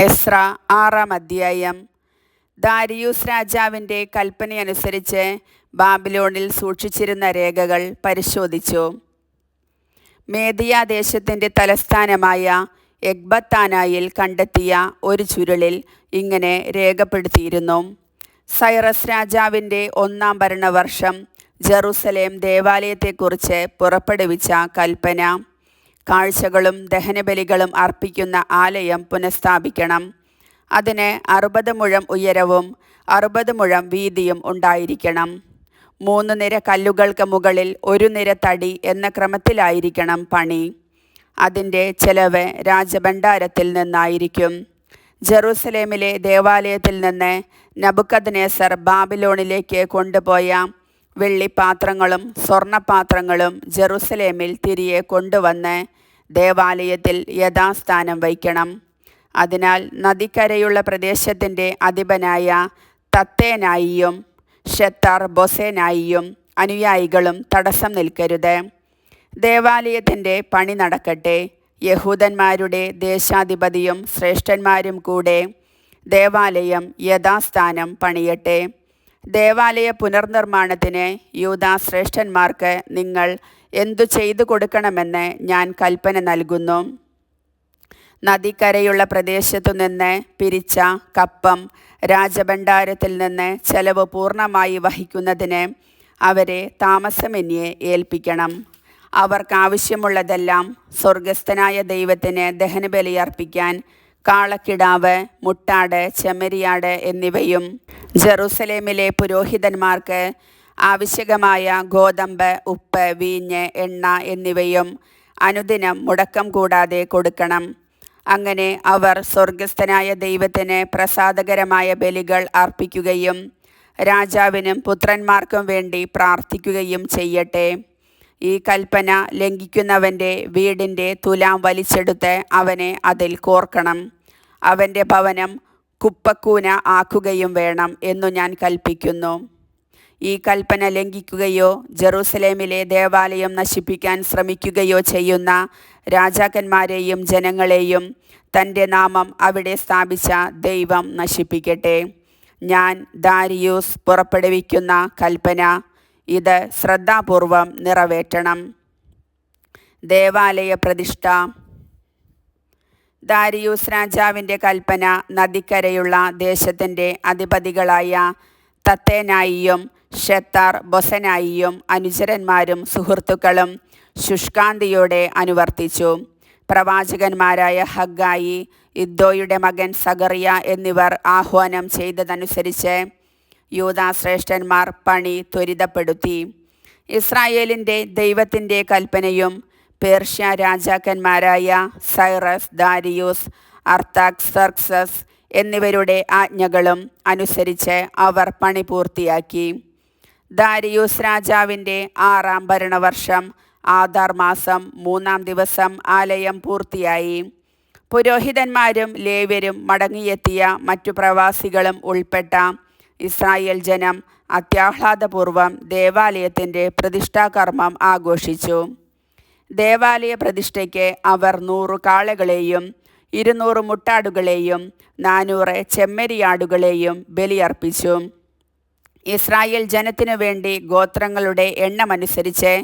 Ezra 6-ാം അധ്യായം. ദാരിയൂസ് രാജാവിൻ്റെ കൽപ്പനയനുസരിച്ച് ബാബിലോണിൽ സൂക്ഷിച്ചിരുന്ന രേഖകൾ പരിശോധിച്ചു. മേദിയാദേശത്തിൻ്റെ തലസ്ഥാനമായ എഗ്ബത്താനായിൽ കണ്ടെത്തിയ ഒരു ചുരുളിൽ ഇങ്ങനെ രേഖപ്പെടുത്തിയിരുന്നു: സൈറസ് രാജാവിൻ്റെ 1-ാം ഭരണവർഷം ജെറുസലേം ദേവാലയത്തെക്കുറിച്ച് പുറപ്പെടുവിച്ച കൽപ്പന. കാഴ്ചകളും ദഹനബലികളും അർപ്പിക്കുന്ന ആലയം പുനഃസ്ഥാപിക്കണം. അതിന് 60 മുഴം ഉയരവും 60 മുഴം വീതിയും ഉണ്ടായിരിക്കണം. 3 നിര കല്ലുകൾക്ക് മുകളിൽ 1 നിര തടി എന്ന ക്രമത്തിലായിരിക്കണം പണി. അതിൻ്റെ ചെലവ് രാജഭണ്ഡാരത്തിൽ നിന്നായിരിക്കും. ജെറുസലേമിലെ ദേവാലയത്തിൽ നിന്ന് നബുക്കദ്നേസർ ബാബിലോണിലേക്ക് കൊണ്ടുപോയ വെള്ളിപ്പാത്രങ്ങളും സ്വർണ്ണപാത്രങ്ങളും ജെറുസലേമിൽ തിരികെ കൊണ്ടുവന്ന് ദേവാലയത്തിൽ യഥാസ്ഥാനം വയ്ക്കണം. അതിനാൽ നദിക്കരയുള്ള പ്രദേശത്തിൻ്റെ അധിപനായ തത്തേനായിയും ഷെത്താർ ബൊസേനായിയും അനുയായികളും തടസ്സം നിൽക്കരുത്. ദേവാലയത്തിൻ്റെ പണി നടക്കട്ടെ. യഹൂദന്മാരുടെ ദേശാധിപതിയും ശ്രേഷ്ഠന്മാരും കൂടെ ദേവാലയം യഥാസ്ഥാനം പണിയട്ടെ. ദേവാലയ പുനർനിർമ്മാണത്തിന് യൂദാ ശ്രേഷ്ഠന്മാർക്ക് നിങ്ങൾ എന്തു ചെയ്തു കൊടുക്കണമെന്ന് ഞാൻ കൽപ്പന നൽകുന്നു. നദിക്കരയുള്ള പ്രദേശത്തു നിന്ന് പിരിച്ച കപ്പം രാജഭണ്ഡാരത്തിൽ നിന്ന് ചെലവ് പൂർണ്ണമായി വഹിക്കുന്നതിന് അവരെ താമസമെന്യേ ഏൽപ്പിക്കണം. അവർക്കാവശ്യമുള്ളതെല്ലാം സ്വർഗസ്ഥനായ ദൈവത്തിന് ദഹനബലിയർപ്പിക്കാൻ കാളക്കിടാവ്, മുട്ടാട്, ചെമ്മരിയാട് എന്നിവയും ജെറുസലേമിലെ പുരോഹിതന്മാർക്ക് ആവശ്യകമായ ഗോതമ്പ്, ഉപ്പ്, വീഞ്ഞ്, എണ്ണ എന്നിവയും അനുദിനം മുടക്കം കൂടാതെ കൊടുക്കണം. അങ്ങനെ അവർ സ്വർഗസ്ഥനായ ദൈവത്തിന് പ്രസാദകരമായ ബലികൾ അർപ്പിക്കുകയും രാജാവിനും പുത്രന്മാർക്കും വേണ്ടി പ്രാർത്ഥിക്കുകയും ചെയ്യട്ടെ. ഈ കൽപ്പന ലംഘിക്കുന്നവൻ്റെ വീടിൻ്റെ തുലാം വലിച്ചെടുത്ത് അവനെ അതിൽ കോർക്കണം. അവൻ്റെ ഭവനം കുപ്പക്കൂന ആക്കുകയും വേണം എന്നു ഞാൻ കൽപ്പിക്കുന്നു. ഈ കൽപ്പന ലംഘിക്കുകയോ ജെറുസലേമിലെ ദേവാലയം നശിപ്പിക്കാൻ ശ്രമിക്കുകയോ ചെയ്യുന്ന രാജാക്കന്മാരെയും ജനങ്ങളെയും തൻ്റെ നാമം അവിടെ സ്ഥാപിച്ച ദൈവം നശിപ്പിക്കട്ടെ. ഞാൻ ദാരിയൂസ് പുറപ്പെടുവിക്കുന്ന കൽപ്പന ഇത് ശ്രദ്ധാപൂർവം നിറവേറ്റണം. ദേവാലയ പ്രതിഷ്ഠ. ദാരിയൂസ് രാജാവിൻ്റെ കൽപ്പന നദിക്കരയുള്ള ദേശത്തിൻ്റെ അധിപതികളായ തത്തേനായിയും ഷെത്താർ ബൊസനായിയും അനുചരന്മാരും സുഹൃത്തുക്കളും ശുഷ്കാന്തിയോടെ അനുവർത്തിച്ചു. പ്രവാചകന്മാരായ ഹഗ്ഗായി, ഇദ്ദോയുടെ മകൻ സഗറിയ എന്നിവർ ആഹ്വാനം ചെയ്തതനുസരിച്ച് യൂദാ ശ്രേഷ്ഠന്മാർ പണി ത്വരിതപ്പെടുത്തി. ഇസ്രായേലിൻ്റെ ദൈവത്തിൻ്റെ കൽപ്പനയും പേർഷ്യ രാജാക്കന്മാരായ സൈറസ്, ദാരിയൂസ്, അർത്താക്സർക്സസ് എന്നിവരുടെ ആജ്ഞകളും അനുസരിച്ച് അവർ പണി പൂർത്തിയാക്കി. ദാരിയൂസ് രാജാവിൻ്റെ 6-ാം ഭരണവർഷം ആദാർ മാസം 3-ാം ദിവസം ആലയം പൂർത്തിയായി. പുരോഹിതന്മാരും ലേവ്യരും മടങ്ങിയെത്തിയ മറ്റു പ്രവാസികളും ഉൾപ്പെട്ട ഇസ്രായേൽ ജനം അത്യാഹ്ലാദപൂർവം ദേവാലയത്തിൻ്റെ പ്രതിഷ്ഠാകർമ്മം ആഘോഷിച്ചു. ദേവാലയ പ്രതിഷ്ഠയ്ക്ക് അവർ 100 കാളകളെയും 200 മുട്ടാടുകളെയും 400 ചെമ്മരിയാടുകളെയും ബലിയർപ്പിച്ചു. ഇസ്രായേൽ ജനത്തിനു വേണ്ടി ഗോത്രങ്ങളുടെ എണ്ണമനുസരിച്ച്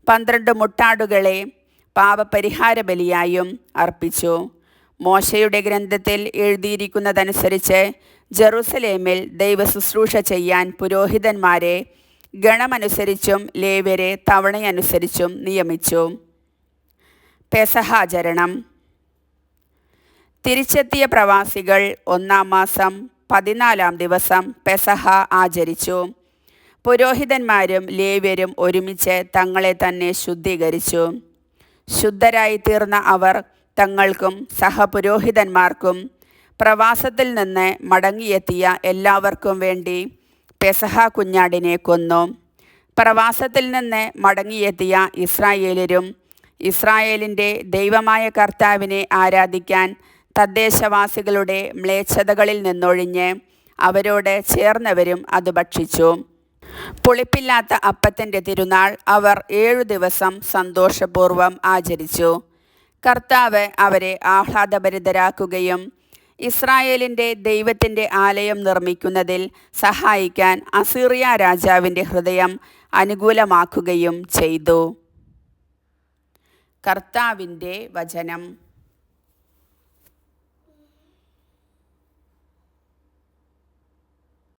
12 മുട്ടാടുകളെ പാപപരിഹാര ബലിയായും അർപ്പിച്ചു. മോശയുടെ ഗ്രന്ഥത്തിൽ എഴുതിയിരിക്കുന്നതനുസരിച്ച് ജെറുസലേമിൽ ദൈവശുശ്രൂഷ ചെയ്യാൻ പുരോഹിതന്മാരെ ഗണമനുസരിച്ചും ലേവ്യരെ തവണയനുസരിച്ചും നിയമിച്ചു. പെസഹാചരണം. തിരിച്ചെത്തിയ പ്രവാസികൾ 1-ാം മാസം 14-ാം ദിവസം പെസഹ ആചരിച്ചു. പുരോഹിതന്മാരും ലേവ്യരും ഒരുമിച്ച് തങ്ങളെ തന്നെ ശുദ്ധീകരിച്ചു. ശുദ്ധരായി തീർന്ന അവർ തങ്ങൾക്കും സഹപുരോഹിതന്മാർക്കും പ്രവാസത്തിൽ നിന്ന് മടങ്ങിയെത്തിയ എല്ലാവർക്കും വേണ്ടി പെസഹ കുഞ്ഞാടിനെ കൊന്നു. പ്രവാസത്തിൽ നിന്ന് മടങ്ങിയെത്തിയ ഇസ്രായേലരും ഇസ്രായേലിൻ്റെ ദൈവമായ കർത്താവിനെ ആരാധിക്കാൻ തദ്ദേശവാസികളുടെ മ്ലേച്ഛതകളിൽ നിന്നൊഴിഞ്ഞ് അവരോട് ചേർന്നവരും അത് ഭക്ഷിച്ചു. പുളിപ്പില്ലാത്ത അപ്പത്തിൻ്റെ തിരുനാൾ അവർ 7 ദിവസം സന്തോഷപൂർവ്വം ആചരിച്ചു. കർത്താവ് അവരെ ആഹ്ലാദഭരിതരാക്കുകയും ഇസ്രായേലിൻ്റെ ദൈവത്തിൻ്റെ ആലയം നിർമ്മിക്കുന്നതിൽ സഹായിക്കാൻ അസീറിയ രാജാവിൻ്റെ ഹൃദയം അനുകൂലമാക്കുകയും ചെയ്തു. കർത്താവിൻ്റെ വചനം.